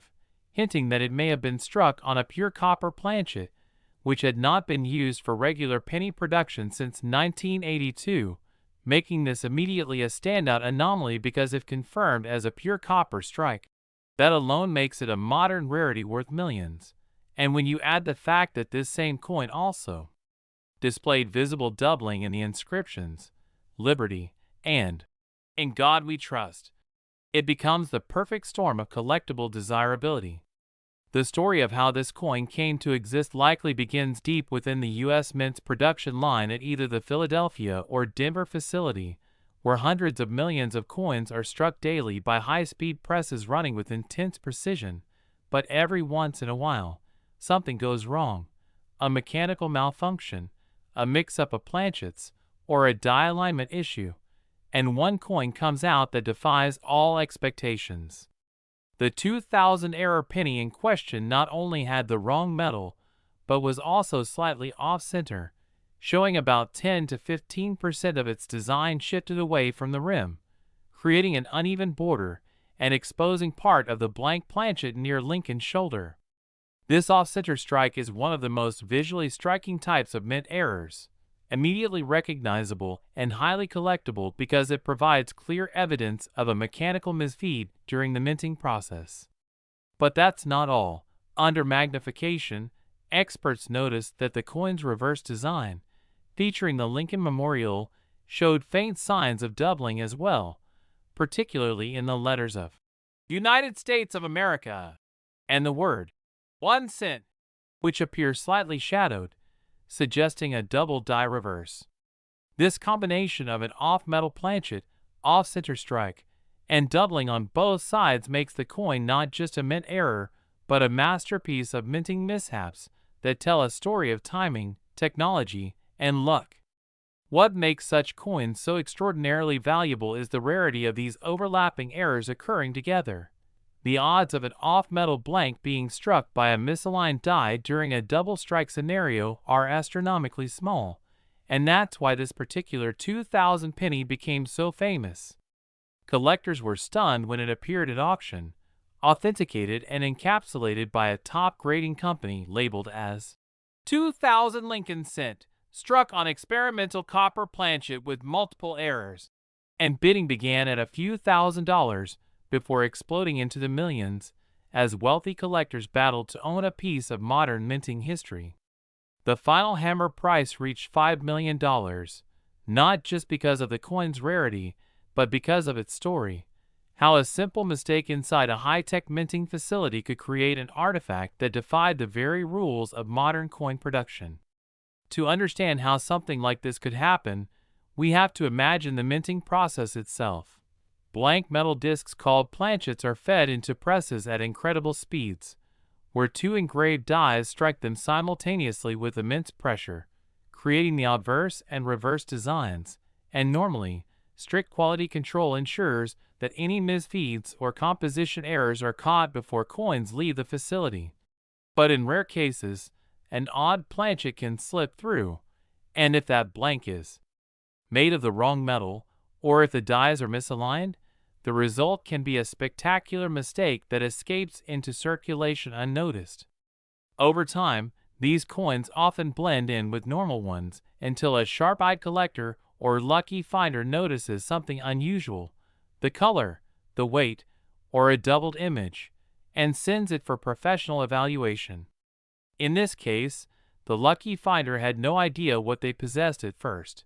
A: hinting that it may have been struck on a pure copper planchet, which had not been used for regular penny production since 1982, making this immediately a standout anomaly because if confirmed as a pure copper strike, that alone makes it a modern rarity worth millions. And when you add the fact that this same coin also displayed visible doubling in the inscriptions, Liberty, and In God We Trust, it becomes the perfect storm of collectible desirability. The story of how this coin came to exist likely begins deep within the U.S. Mint's production line at either the Philadelphia or Denver facility, where hundreds of millions of coins are struck daily by high-speed presses running with intense precision. But every once in a while, something goes wrong. A mechanical malfunction, a mix-up of planchets, or a die alignment issue, and one coin comes out that defies all expectations. The 2000 error penny in question not only had the wrong metal, but was also slightly off-center, showing about 10 to 15% of its design shifted away from the rim, creating an uneven border and exposing part of the blank planchet near Lincoln's shoulder. This off-center strike is one of the most visually striking types of mint errors, immediately recognizable and highly collectible because it provides clear evidence of a mechanical misfeed during the minting process. But that's not all. Under magnification, experts noticed that the coin's reverse design, featuring the Lincoln Memorial, showed faint signs of doubling as well, particularly in the letters of United States of America and the word 1 cent, which appear slightly shadowed, suggesting a double die reverse. This combination of an off-metal planchet, off-center strike, and doubling on both sides makes the coin not just a mint error, but a masterpiece of minting mishaps that tell a story of timing, technology, and luck. What makes such coins so extraordinarily valuable is the rarity of these overlapping errors occurring together. The odds of an off-metal blank being struck by a misaligned die during a double strike scenario are astronomically small, and that's why this particular 2000 penny became so famous. Collectors were stunned when it appeared at auction, authenticated and encapsulated by a top grading company labeled as 2000 Lincoln cent, struck on experimental copper planchet with multiple errors, and bidding began at a few $1,000s before exploding into the millions as wealthy collectors battled to own a piece of modern minting history. The final hammer price reached $5 million, not just because of the coin's rarity, but because of its story. How a simple mistake inside a high-tech minting facility could create an artifact that defied the very rules of modern coin production. To understand how something like this could happen, we have to imagine the minting process itself. Blank metal discs called planchets are fed into presses at incredible speeds, where two engraved dies strike them simultaneously with immense pressure, creating the obverse and reverse designs, and normally, strict quality control ensures that any misfeeds or composition errors are caught before coins leave the facility. But in rare cases, an odd planchet can slip through, And if that blank is made of the wrong metal, or if the dies are misaligned, the result can be a spectacular mistake that escapes into circulation unnoticed. Over time, these coins often blend in with normal ones until a sharp-eyed collector or lucky finder notices something unusual, the color, the weight, or a doubled image, and sends it for professional evaluation. In this case, the lucky finder had no idea what they possessed at first.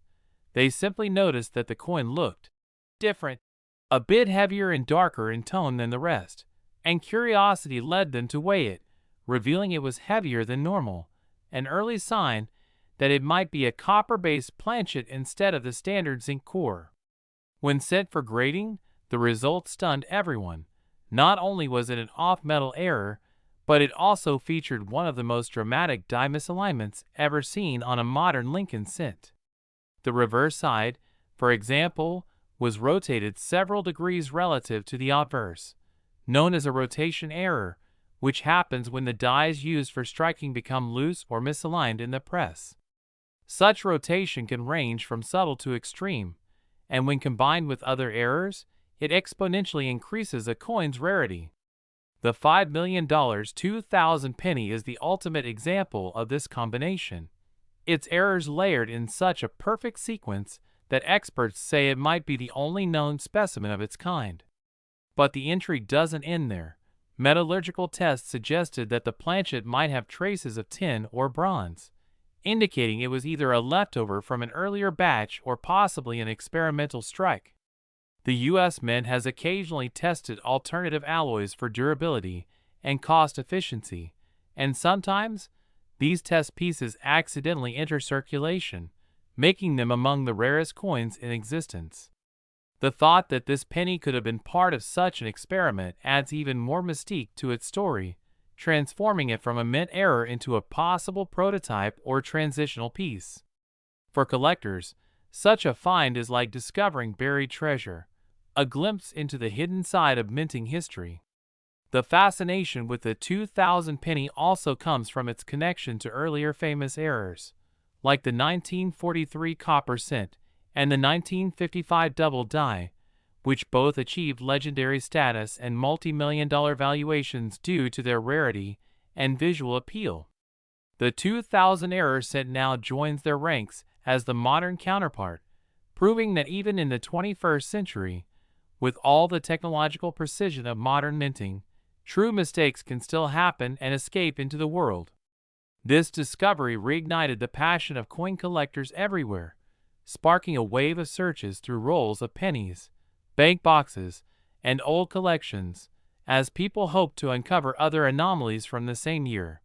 A: They simply noticed that the coin looked different, a bit heavier and darker in tone than the rest, and curiosity led them to weigh it, revealing it was heavier than normal, an early sign that it might be a copper-based planchet instead of the standard zinc core. When sent for grading, the result stunned everyone. Not only was it an off-metal error, but it also featured one of the most dramatic die misalignments ever seen on a modern Lincoln cent. The reverse side, for example, was rotated several degrees relative to the obverse, known as a rotation error, which happens when the dies used for striking become loose or misaligned in the press. Such rotation can range from subtle to extreme, and when combined with other errors, it exponentially increases a coin's rarity. The $5 million 2000 penny is the ultimate example of this combination. Its errors layered in such a perfect sequence that experts say it might be the only known specimen of its kind. But the intrigue doesn't end there. Metallurgical tests suggested that the planchet might have traces of tin or bronze, indicating it was either a leftover from an earlier batch or possibly an experimental strike. The U.S. Mint has occasionally tested alternative alloys for durability and cost efficiency, and sometimes these test pieces accidentally enter circulation, making them among the rarest coins in existence. The thought that this penny could have been part of such an experiment adds even more mystique to its story, transforming it from a mint error into a possible prototype or transitional piece. For collectors, such a find is like discovering buried treasure, a glimpse into the hidden side of minting history. The fascination with the 2000 penny also comes from its connection to earlier famous errors, like the 1943 copper cent and the 1955 double die, which both achieved legendary status and multi-million-dollar valuations due to their rarity and visual appeal. The 2000 error cent now joins their ranks as the modern counterpart, proving that even in the 21st century, with all the technological precision of modern minting, true mistakes can still happen and escape into the world. This discovery reignited the passion of coin collectors everywhere, sparking a wave of searches through rolls of pennies, bank boxes, and old collections, as people hoped to uncover other anomalies from the same year.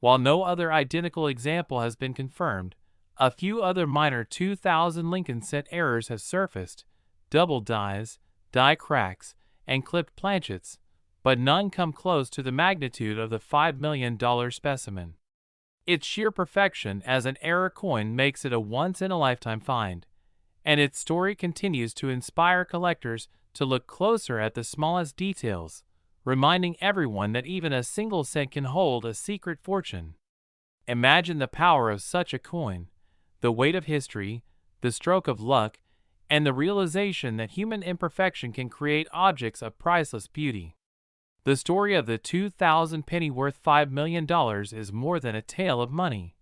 A: While no other identical example has been confirmed, a few other minor 2000 Lincoln cent errors have surfaced: double dies, die cracks, and clipped planchets, but none come close to the magnitude of the $5 million specimen. Its sheer perfection as an error coin makes it a once-in-a-lifetime find, and its story continues to inspire collectors to look closer at the smallest details, reminding everyone that even a single cent can hold a secret fortune. Imagine the power of such a coin, the weight of history, the stroke of luck, and the realization that human imperfection can create objects of priceless beauty. The story of the 2000 penny worth $5 million is more than a tale of money.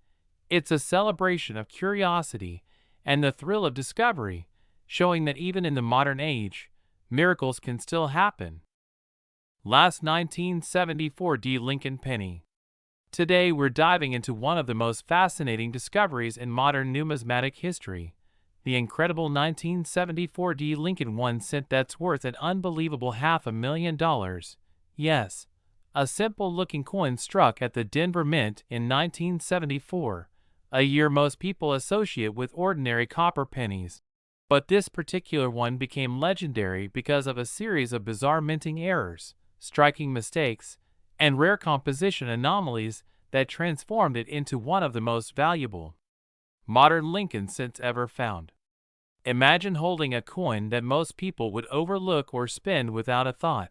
A: It's a celebration of curiosity and the thrill of discovery, showing that even in the modern age, miracles can still happen. Last 1974 D. Lincoln penny. Today we're diving into one of the most fascinating discoveries in modern numismatic history, the incredible 1974 D. Lincoln 1 cent that's worth an unbelievable $500,000. Yes, a simple-looking coin struck at the Denver Mint in 1974, a year most people associate with ordinary copper pennies. But this particular one became legendary because of a series of bizarre minting errors, striking mistakes, and rare composition anomalies that transformed it into one of the most valuable modern Lincoln cents ever found. Imagine holding a coin that most people would overlook or spend without a thought,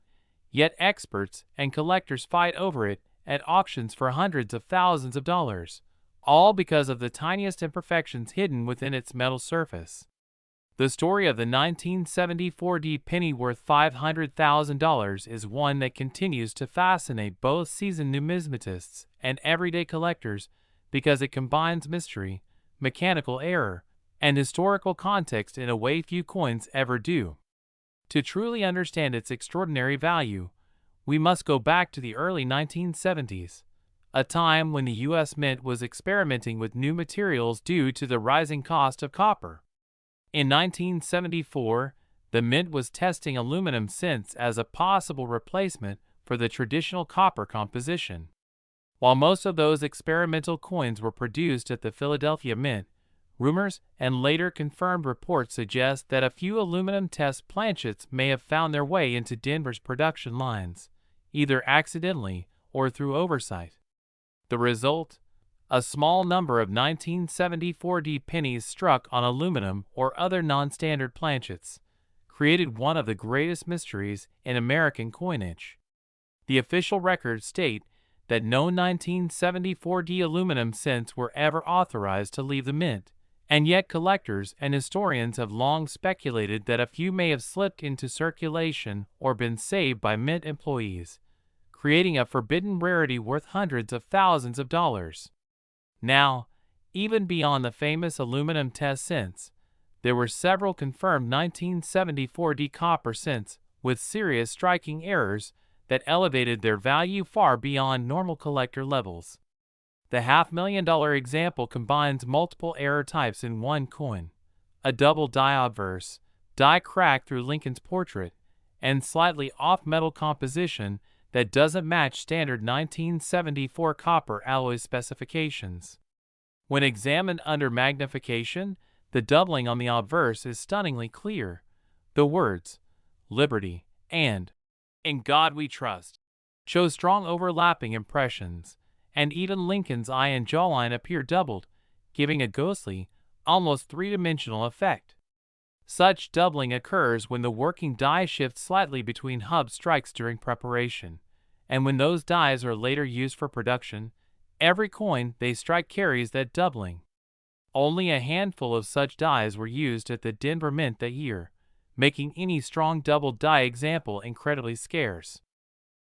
A: yet experts and collectors fight over it at auctions for hundreds of thousands of dollars. all because of the tiniest imperfections hidden within its metal surface. The story of the 1974 penny worth $500,000 is one that continues to fascinate both seasoned numismatists and everyday collectors because it combines mystery, mechanical error, and historical context in a way few coins ever do. To truly understand its extraordinary value, we must go back to the early 1970s, a time when the U.S. Mint was experimenting with new materials due to the rising cost of copper. In 1974, the Mint was testing aluminum cents as a possible replacement for the traditional copper composition. While most of those experimental coins were produced at the Philadelphia Mint, rumors and later confirmed reports suggest that a few aluminum test planchets may have found their way into Denver's production lines, either accidentally or through oversight. The result? A small number of 1974 pennies struck on aluminum or other non-standard planchets, created one of the greatest mysteries in American coinage. The official records state that no 1974 aluminum cents were ever authorized to leave the mint, and yet collectors and historians have long speculated that a few may have slipped into circulation or been saved by mint employees, creating a forbidden rarity worth hundreds of thousands of dollars. Now, even beyond the famous aluminum test cents, there were several confirmed 1974 copper cents with serious striking errors that elevated their value far beyond normal collector levels. The $500,000 example combines multiple error types in one coin: a double die obverse, die cracked through Lincoln's portrait, and slightly off metal composition that doesn't match standard 1974 copper alloy specifications. When examined under magnification, the doubling on the obverse is stunningly clear. The words, "Liberty" and "In God We Trust" show strong overlapping impressions, and even Lincoln's eye and jawline appear doubled, giving a ghostly, almost three-dimensional effect. Such doubling occurs when the working die shifts slightly between hub strikes during preparation, and when those dies are later used for production, every coin they strike carries that doubling. Only a handful of such dies were used at the Denver Mint that year, making any strong double die example incredibly scarce.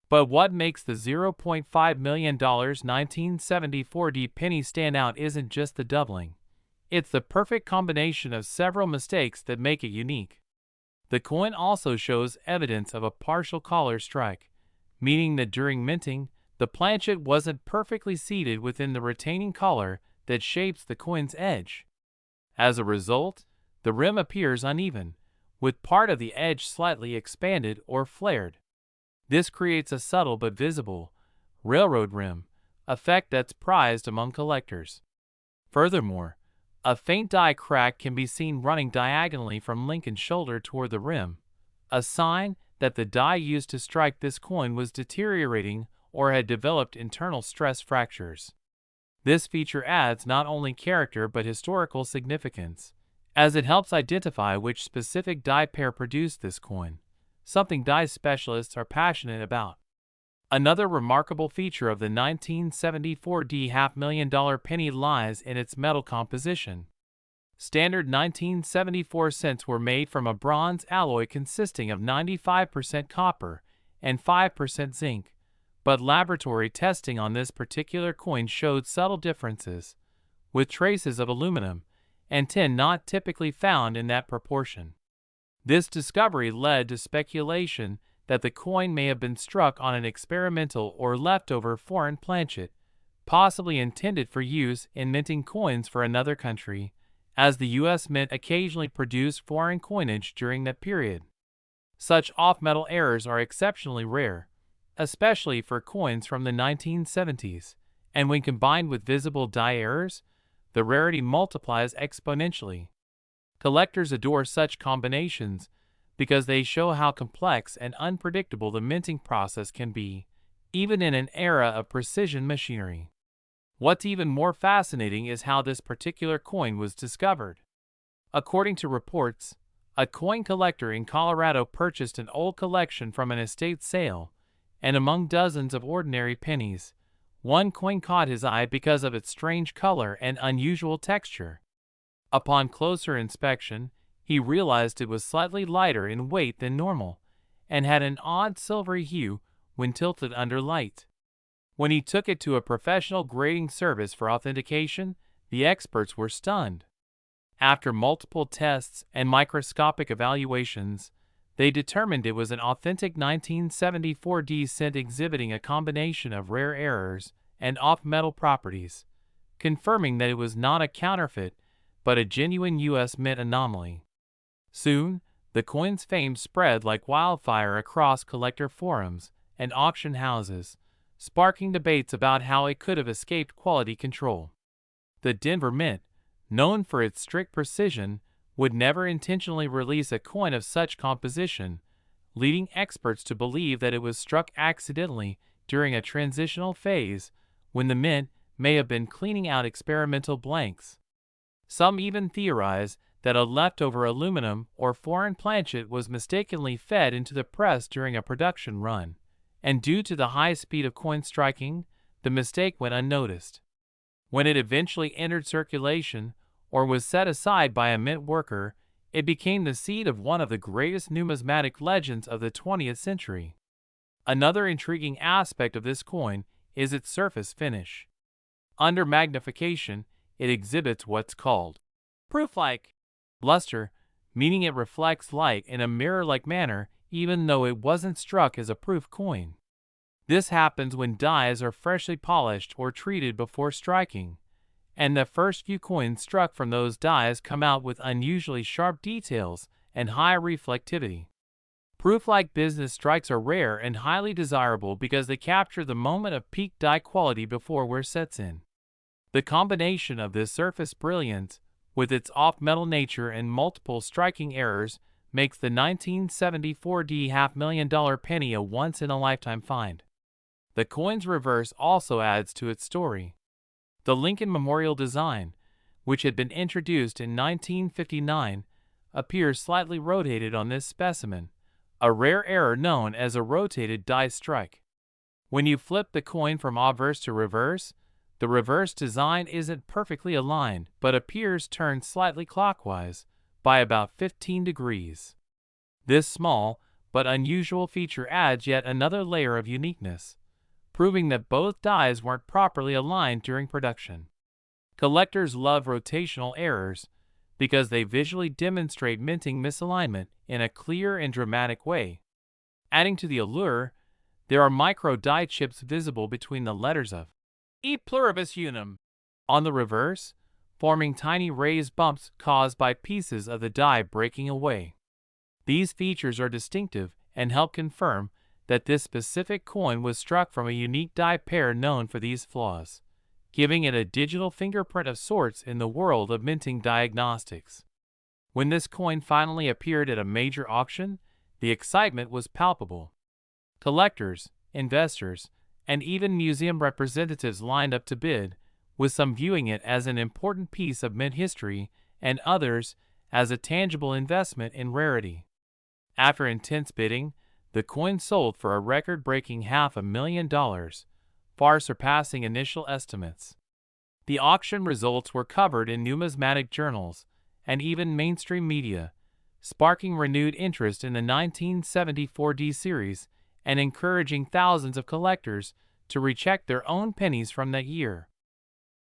A: But what makes the $0.5 million 1974 penny stand out isn't just the doubling. It's the perfect combination of several mistakes that make it unique. The coin also shows evidence of a partial collar strike, meaning that during minting, the planchet wasn't perfectly seated within the retaining collar that shapes the coin's edge. As a result, the rim appears uneven, with part of the edge slightly expanded or flared. This creates a subtle but visible railroad rim effect that's prized among collectors. Furthermore, a faint die crack can be seen running diagonally from Lincoln's shoulder toward the rim, a sign that the die used to strike this coin was deteriorating or had developed internal stress fractures. This feature adds not only character but historical significance, as it helps identify which specific die pair produced this coin, something die specialists are passionate about. Another remarkable feature of the 1974 $500,000 penny lies in its metal composition. Standard 1974 cents were made from a bronze alloy consisting of 95% copper and 5% zinc, but laboratory testing on this particular coin showed subtle differences, with traces of aluminum and tin not typically found in that proportion. This discovery led to speculation that the coin may have been struck on an experimental or leftover foreign planchet, possibly intended for use in minting coins for another country, as the U.S. Mint occasionally produced foreign coinage during that period. Such off-metal errors are exceptionally rare, especially for coins from the 1970s, and when combined with visible die errors, the rarity multiplies exponentially. Collectors adore such combinations because they show how complex and unpredictable the minting process can be, even in an era of precision machinery. What's even more fascinating is how this particular coin was discovered. According to reports, a coin collector in Colorado purchased an old collection from an estate sale, and among dozens of ordinary pennies, One coin caught his eye because of its strange color and unusual texture. Upon closer inspection, he realized it was slightly lighter in weight than normal, and had an odd silvery hue when tilted under light. When he took it to a professional grading service for authentication, the experts were stunned. After multiple tests and microscopic evaluations, they determined it was an authentic 1974D cent exhibiting a combination of rare errors and off-metal properties, confirming that it was not a counterfeit but a genuine U.S. Mint anomaly. Soon, the coin's fame spread like wildfire across collector forums and auction houses, sparking debates about how it could have escaped quality control. The Denver Mint, known for its strict precision, would never intentionally release a coin of such composition, leading experts to believe that it was struck accidentally during a transitional phase when the Mint may have been cleaning out experimental blanks. Some even theorize that a leftover aluminum or foreign planchet was mistakenly fed into the press during a production run, and due to the high speed of coin striking, the mistake went unnoticed. When it eventually entered circulation or was set aside by a mint worker, it became the seed of one of the greatest numismatic legends of the 20th century. Another intriguing aspect of this coin is its surface finish. Under magnification, it exhibits what's called proof-like luster, meaning it reflects light in a mirror-like manner even though it wasn't struck as a proof coin. This happens when dies are freshly polished or treated before striking, and the first few coins struck from those dies come out with unusually sharp details and high reflectivity. Proof-like business strikes are rare and highly desirable because they capture the moment of peak die quality before wear sets in. The combination of this surface brilliance with its off-metal nature and multiple striking errors makes the 1974D $500,000 penny a once-in-a-lifetime find. The coin's reverse also adds to its story. The Lincoln Memorial design, which had been introduced in 1959, appears slightly rotated on this specimen, a rare error known as a rotated die strike. When you flip the coin from obverse to reverse, the reverse design isn't perfectly aligned but appears turned slightly clockwise by about 15 degrees. This small but unusual feature adds yet another layer of uniqueness, proving that both dies weren't properly aligned during production. Collectors love rotational errors because they visually demonstrate minting misalignment in a clear and dramatic way. Adding to the allure, there are micro die chips visible between the letters of E pluribus unum on the reverse, forming tiny raised bumps caused by pieces of the die breaking away. These features are distinctive and help confirm that this specific coin was struck from a unique die pair known for these flaws, giving it a digital fingerprint of sorts in the world of minting diagnostics. When this coin finally appeared at a major auction, the excitement was palpable. Collectors, investors, and even museum representatives lined up to bid, with some viewing it as an important piece of mint history and others as a tangible investment in rarity. After intense bidding, the coin sold for a record-breaking $500,000, far surpassing initial estimates. The auction results were covered in numismatic journals and even mainstream media, sparking renewed interest in the 1974D series and encouraging thousands of collectors to recheck their own pennies from that year.